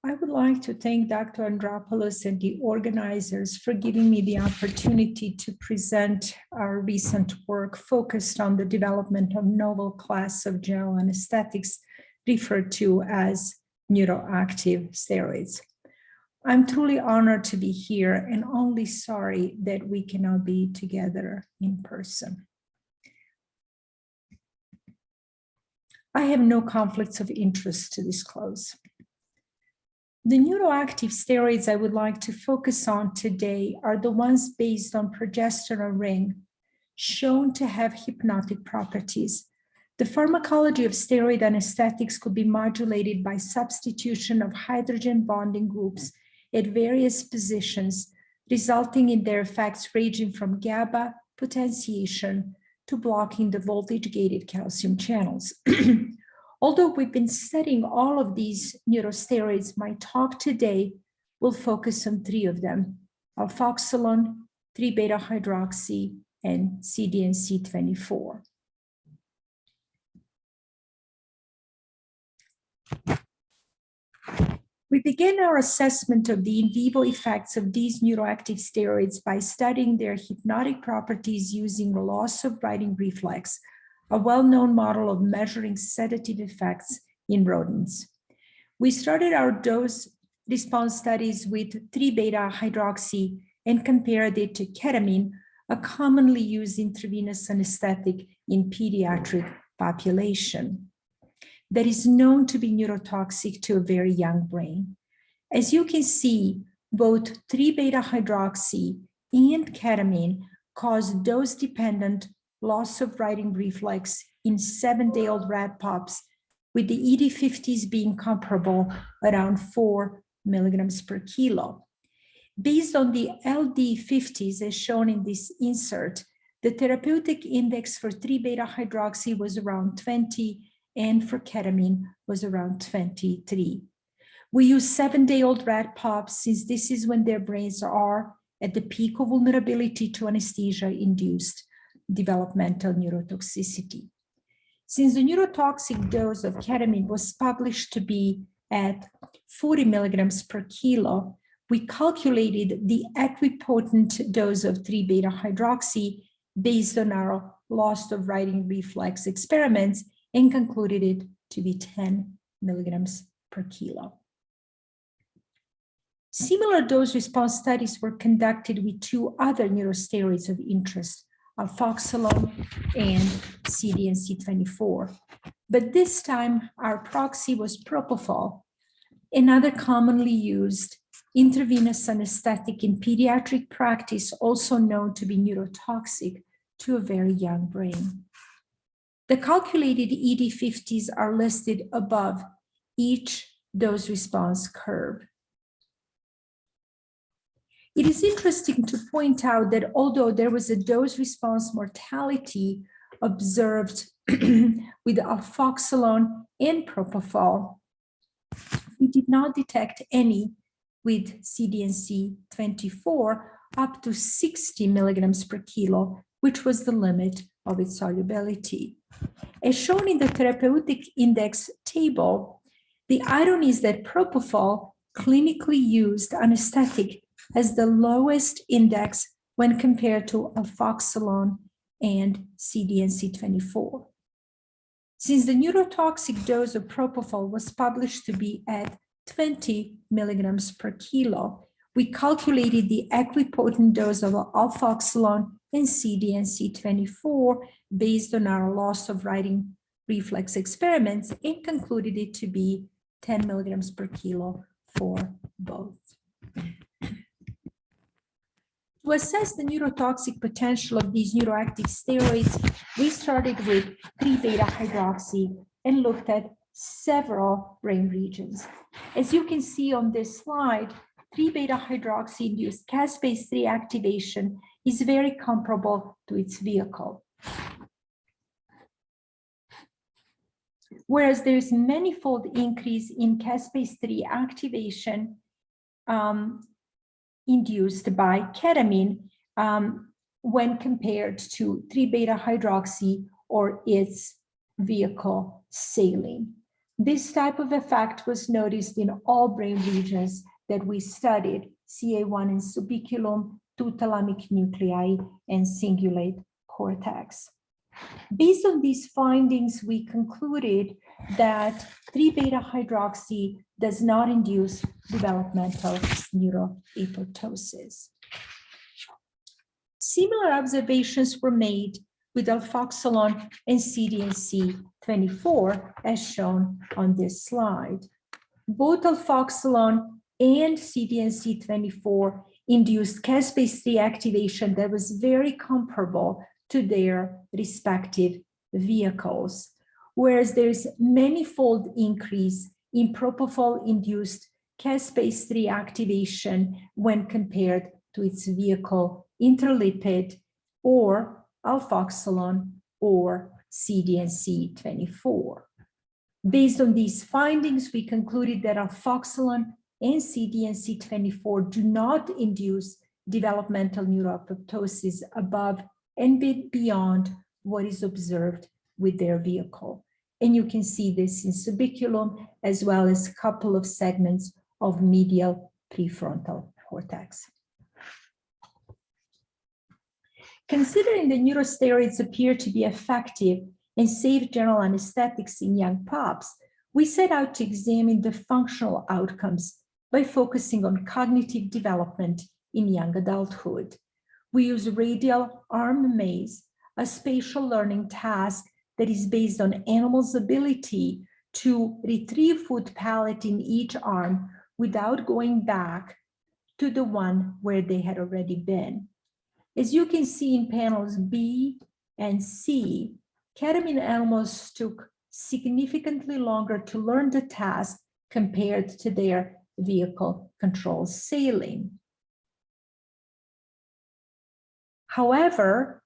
I would like to thank Dr. Andropoulos and the organizers for giving me the opportunity to present our recent work focused on the development of novel class of general anesthetics referred to as neuroactive steroids. I'm truly honored to be here and only sorry that we cannot be together in person. I have no conflicts of interest to disclose. The neuroactive steroids I would like to focus on today are the ones based on progesterone ring, shown to have hypnotic properties. The pharmacology of steroid anesthetics could be modulated by substitution of hydrogen bonding groups at various positions, resulting in their effects ranging from GABA potentiation to blocking the voltage-gated calcium channels. Although we've been studying all of these neurosteroids, my talk today will focus on three of them: alfoxolone, 3-beta-hydroxy, and CDNC24. We began our assessment of the in vivo effects of these neuroactive steroids by studying their hypnotic properties using the loss of writing reflex, a well-known model of measuring sedative effects in rodents. We started our dose response studies with 3-beta-hydroxy and compared it to ketamine, a commonly used intravenous anesthetic in pediatric population that is known to be neurotoxic to a very young brain. As you can see, both 3-beta-hydroxy and ketamine cause dose-dependent loss of writing reflex in 7-day-old rat pups, with the ED50s being comparable around 4 milligrams per kilo. Based on the LD50s as shown in this insert, the therapeutic index for 3-beta-hydroxy was around 20, and for ketamine was around 23. We use 7-day-old rat pups since this is when their brains are at the peak of vulnerability to anesthesia-induced developmental neurotoxicity. Since the neurotoxic dose of ketamine was published to be at 40 milligrams per kilo, we calculated the equipotent dose of 3-beta-hydroxy based on our loss of writing reflex experiments and concluded it to be 10 milligrams per kilo. Similar dose response studies were conducted with two other neurosteroids of interest, alfoxolone and CDNC24. But this time, our proxy was propofol, another commonly used intravenous anesthetic in pediatric practice, also known to be neurotoxic to a very young brain. The calculated ED50s are listed above each dose response curve. It is interesting to point out that although there was a dose response mortality observed with alfoxolone and propofol, we did not detect any with CDNC24 up to 60 milligrams per kilo, which was the limit of its solubility. As shown in the therapeutic index table, the irony is that propofol, clinically used anesthetic, has the lowest index when compared to alfoxolone and CDNC24. Since the neurotoxic dose of propofol was published to be at 20 milligrams per kilo, we calculated the equipotent dose of alfoxolone and CDNC24 based on our loss of writing reflex experiments and concluded it to be 10 milligrams per kilo for both. To assess the neurotoxic potential of these neuroactive steroids, we started with 3-beta-hydroxy and looked at several brain regions. As you can see on this slide, 3-beta-hydroxy induced caspase-3 activation is very comparable to its vehicle. Whereas there is manifold increase in caspase-3 activation induced by ketamine when compared to 3-beta-hydroxy or its vehicle saline. This type of effect was noticed in all brain regions that we studied, CA1 in subiculum, two thalamic nuclei, and cingulate cortex. Based on these findings, we concluded that 3-beta-hydroxy does not induce developmental neuroapoptosis. Similar observations were made with alfoxylon and CDNC24, as shown on this slide. Both alfoxylon and CDNC24 induced caspase-3 activation that was very comparable to their respective vehicles, whereas there's manifold increase in propofol-induced caspase-3 activation when compared to its vehicle interlipid or alfoxylon or CDNC24. Based on these findings, we concluded that alfoxylon and CDNC24 do not induce developmental neuroapoptosis above and beyond what is observed with their vehicle. And you can see this in subiculum as well as a couple of segments of medial prefrontal cortex. Considering the neurosteroids appear to be effective and safe general anesthetics in young pups, we set out to examine the functional outcomes by focusing on cognitive development in young adulthood. We use radial arm maze, a spatial learning task that is based on animals' ability to retrieve food pellet in each arm without going back to the one where they had already been. As you can see in panels B and C, ketamine animals took significantly longer to learn the task compared to their vehicle control saline. However,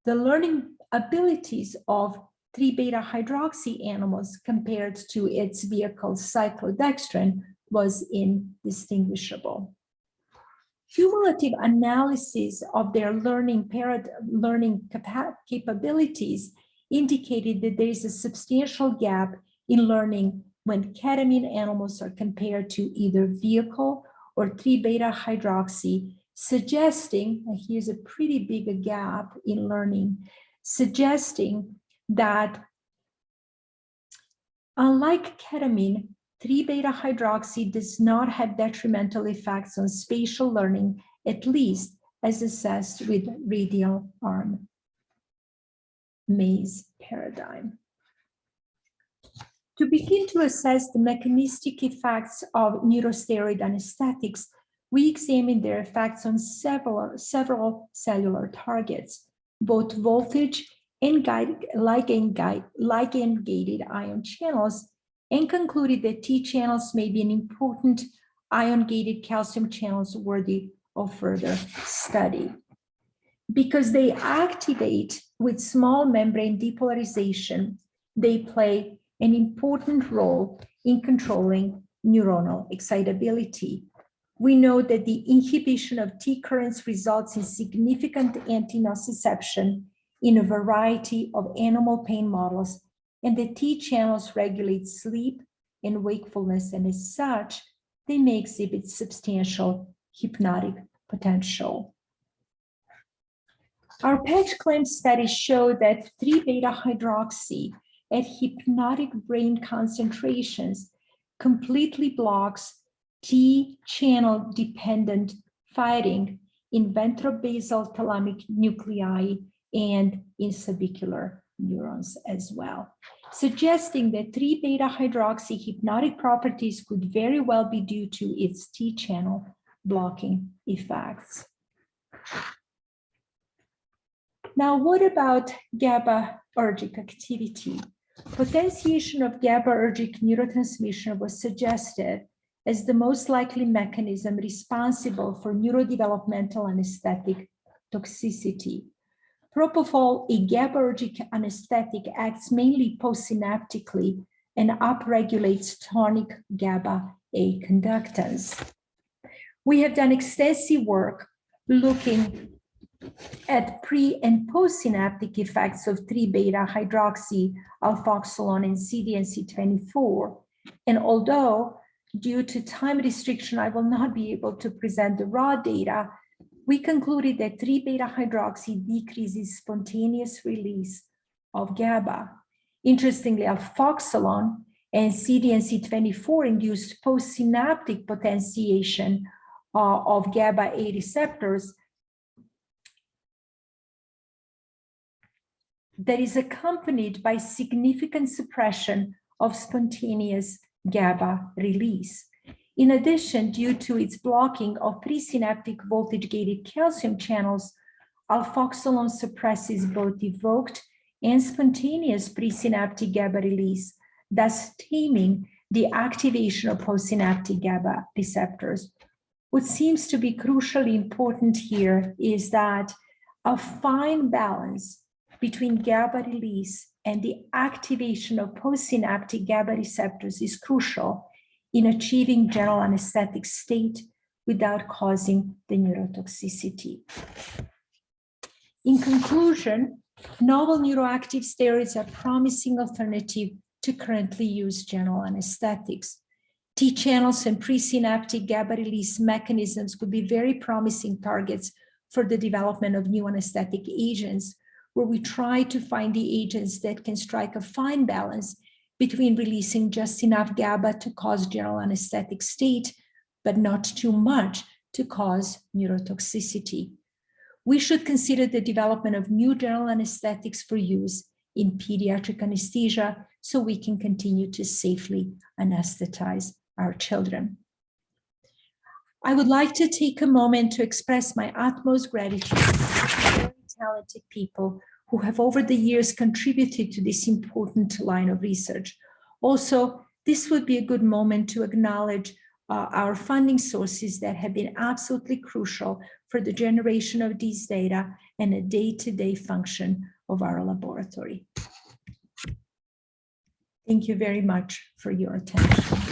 the learning abilities of 3-beta-hydroxy animals compared to its vehicle cyclodextrin was indistinguishable. Cumulative analysis of their learning capabilities indicated that there is a substantial gap in learning when ketamine animals are compared to either vehicle or 3-beta-hydroxy, suggesting, here's a pretty big gap in learning, suggesting that unlike ketamine, 3-beta-hydroxy does not have detrimental effects on spatial learning, at least as assessed with radial arm maze paradigm. To begin to assess the mechanistic effects of neurosteroid anesthetics, we examined their effects on several cellular targets, both voltage and ligand-gated ion channels, and concluded that T channels may be an important ion-gated calcium channels worthy of further study. Because they activate with small membrane depolarization, they play an important role in controlling neuronal excitability. We know that the inhibition of T currents results in significant anti-nociception in a variety of animal pain models, and the T channels regulate sleep and wakefulness, and as such, they may exhibit substantial hypnotic potential. Our patch claim studies show that 3-beta-hydroxy at hypnotic brain concentrations completely blocks T channel dependent firing in ventrobasal thalamic nuclei and in subicular neurons as well, suggesting that 3-beta-hydroxy hypnotic properties could very well be due to its T channel blocking effects. Now, what about GABAergic activity? Potentiation of GABAergic neurotransmission was suggested as the most likely mechanism responsible for neurodevelopmental anesthetic toxicity. Propofol, a GABAergic anesthetic, acts mainly postsynaptically and upregulates tonic GABA-A conductance. We have done extensive work looking at pre and postsynaptic effects of 3-beta-hydroxy alfoxylon and CDNC24. And although due to time restriction, I will not be able to present the raw data, we concluded that 3-beta-hydroxy decreases spontaneous release of GABA. Interestingly, alfoxylon and CDNC24 induced postsynaptic potentiation of GABA-A receptors that is accompanied by significant suppression of spontaneous GABA release. In addition, due to its blocking of presynaptic voltage-gated calcium channels, alfoxylon suppresses both evoked and spontaneous presynaptic GABA release, thus taming the activation of postsynaptic GABA receptors. What seems to be crucially important here is that a fine balance between GABA release and the activation of postsynaptic GABA receptors is crucial in achieving general anesthetic state without causing the neurotoxicity. In conclusion, novel neuroactive steroids are promising alternative to currently used general anesthetics. T channels and presynaptic GABA release mechanisms could be very promising targets for the development of new anesthetic agents, where we try to find the agents that can strike a fine balance between releasing just enough GABA to cause general anesthetic state, but not too much to cause neurotoxicity. We should consider the development of new general anesthetics for use in pediatric anesthesia so we can continue to safely anesthetize our children. I would like to take a moment to express my utmost gratitude to very talented people who have over the years contributed to this important line of research. Also, this would be a good moment to acknowledge our funding sources that have been absolutely crucial for the generation of these data and a day-to-day function of our laboratory. Thank you very much for your attention.